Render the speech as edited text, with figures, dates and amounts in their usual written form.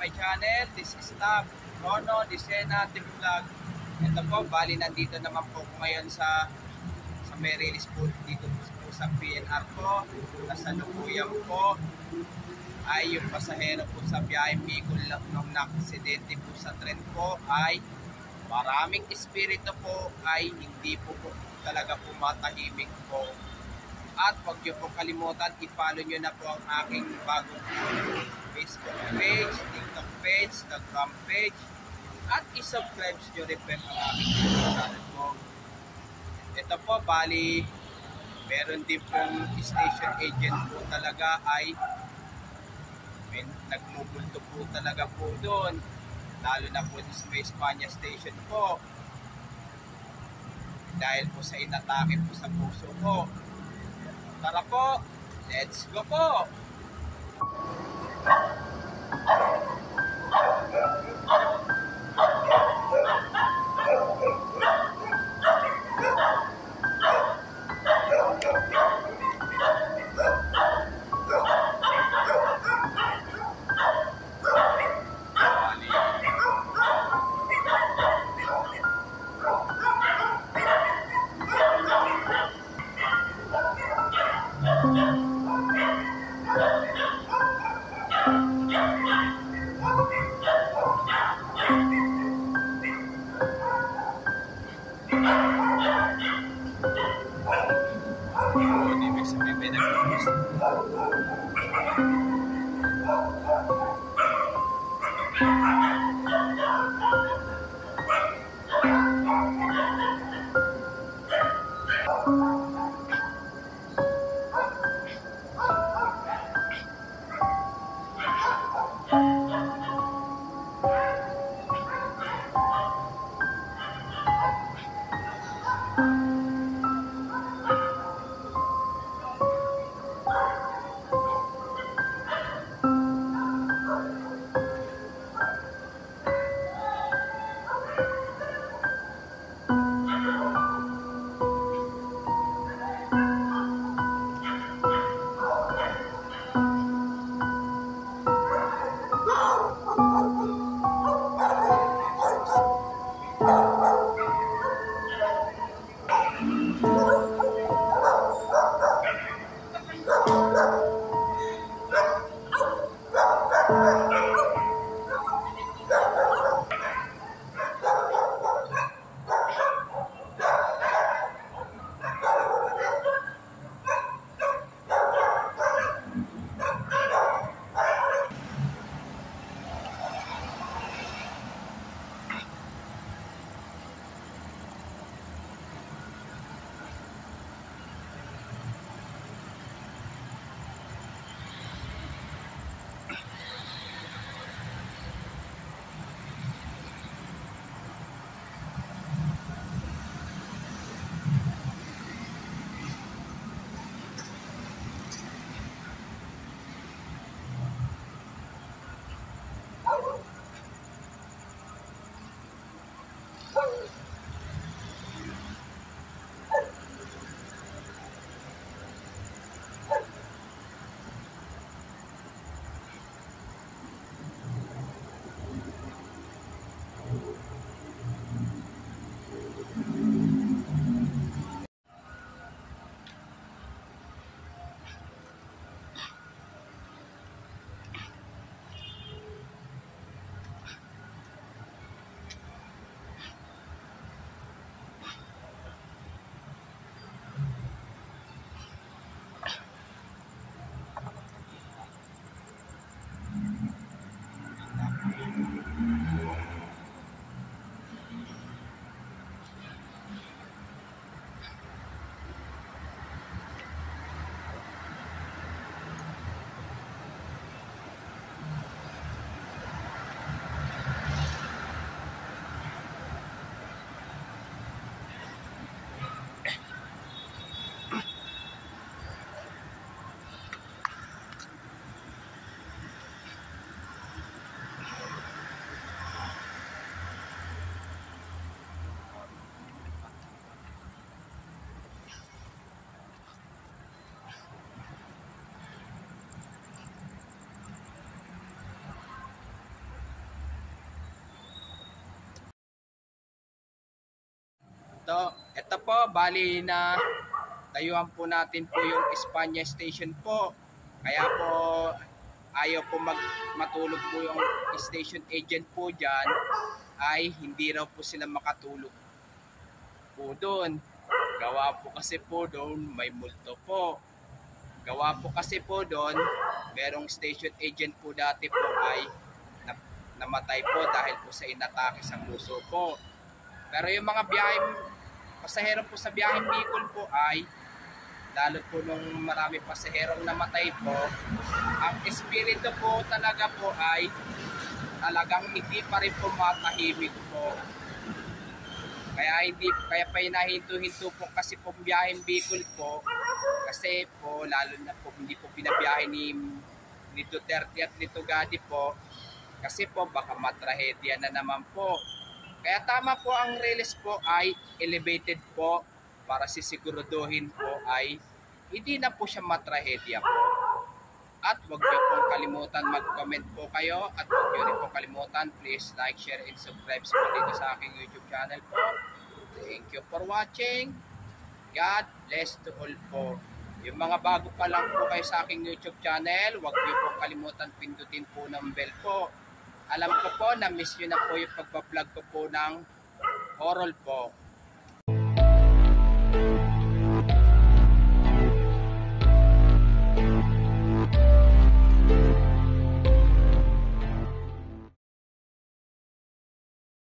my channel. This is Tab, Nono, Disena, TV Vlog. Ito po, bali nandito naman po ko ngayon sa may release po dito po sa PNR po. Kasalukuyan po ay yung pasahero po sa biyaheng Bicol nung nakaksidente po sa tren po ay maraming espiritu po ay hindi po talaga po matahimik po. At huwag nyo po kalimutan, i-follow nyo na po ang aking bagong Facebook page, TikTok page, Instagram page, at i-subscribe nyo rin po ang aking channel po. Ito po, bali, meron din pong station agent po talaga ay naglubulto po talaga po doon. Lalo na po sa may Espanya station po. Dahil po sa inatake po sa puso po. Tara po, let's go po! Ito po, bali na tayuan po natin po yung Espanya Station po. Kaya po ayaw po matulog po yung station agent po dyan, ay hindi raw po sila makatulog po doon. Gawa po kasi po doon may multo po. Gawa po kasi po doon, merong station agent po dati po ay namatay po dahil po sa inatake sa puso po. Pero yung mga pasahero po sa biyaheng Bicol po ay, lalo po nung marami pasaherong namatay po, ang espiritu po talaga po ay talagang hindi pa rin po matahimik po. Kaya pa hinahinto-hinto po kasi po biyaheng Bicol po, kasi po lalo na po hindi po binabiyahe ni Duterte at ni Tugadi po, kasi po baka matrahedya na naman po. Kaya tama po ang release po ay elevated po para sisiguraduhin po ay hindi na po siya matrahedya po. At huwag niyo pong kalimutan mag-comment po kayo at huwag niyo rin po kalimutan please like, share, and subscribe po dito sa aking YouTube channel po. Thank you for watching. God bless to all po. Yung mga bago pa lang po kayo sa aking YouTube channel, huwag niyo pong kalimutan pindutin po ng bell po. Alam ko po na miss nyo na po yung pagpa-vlog ko po ng horror po.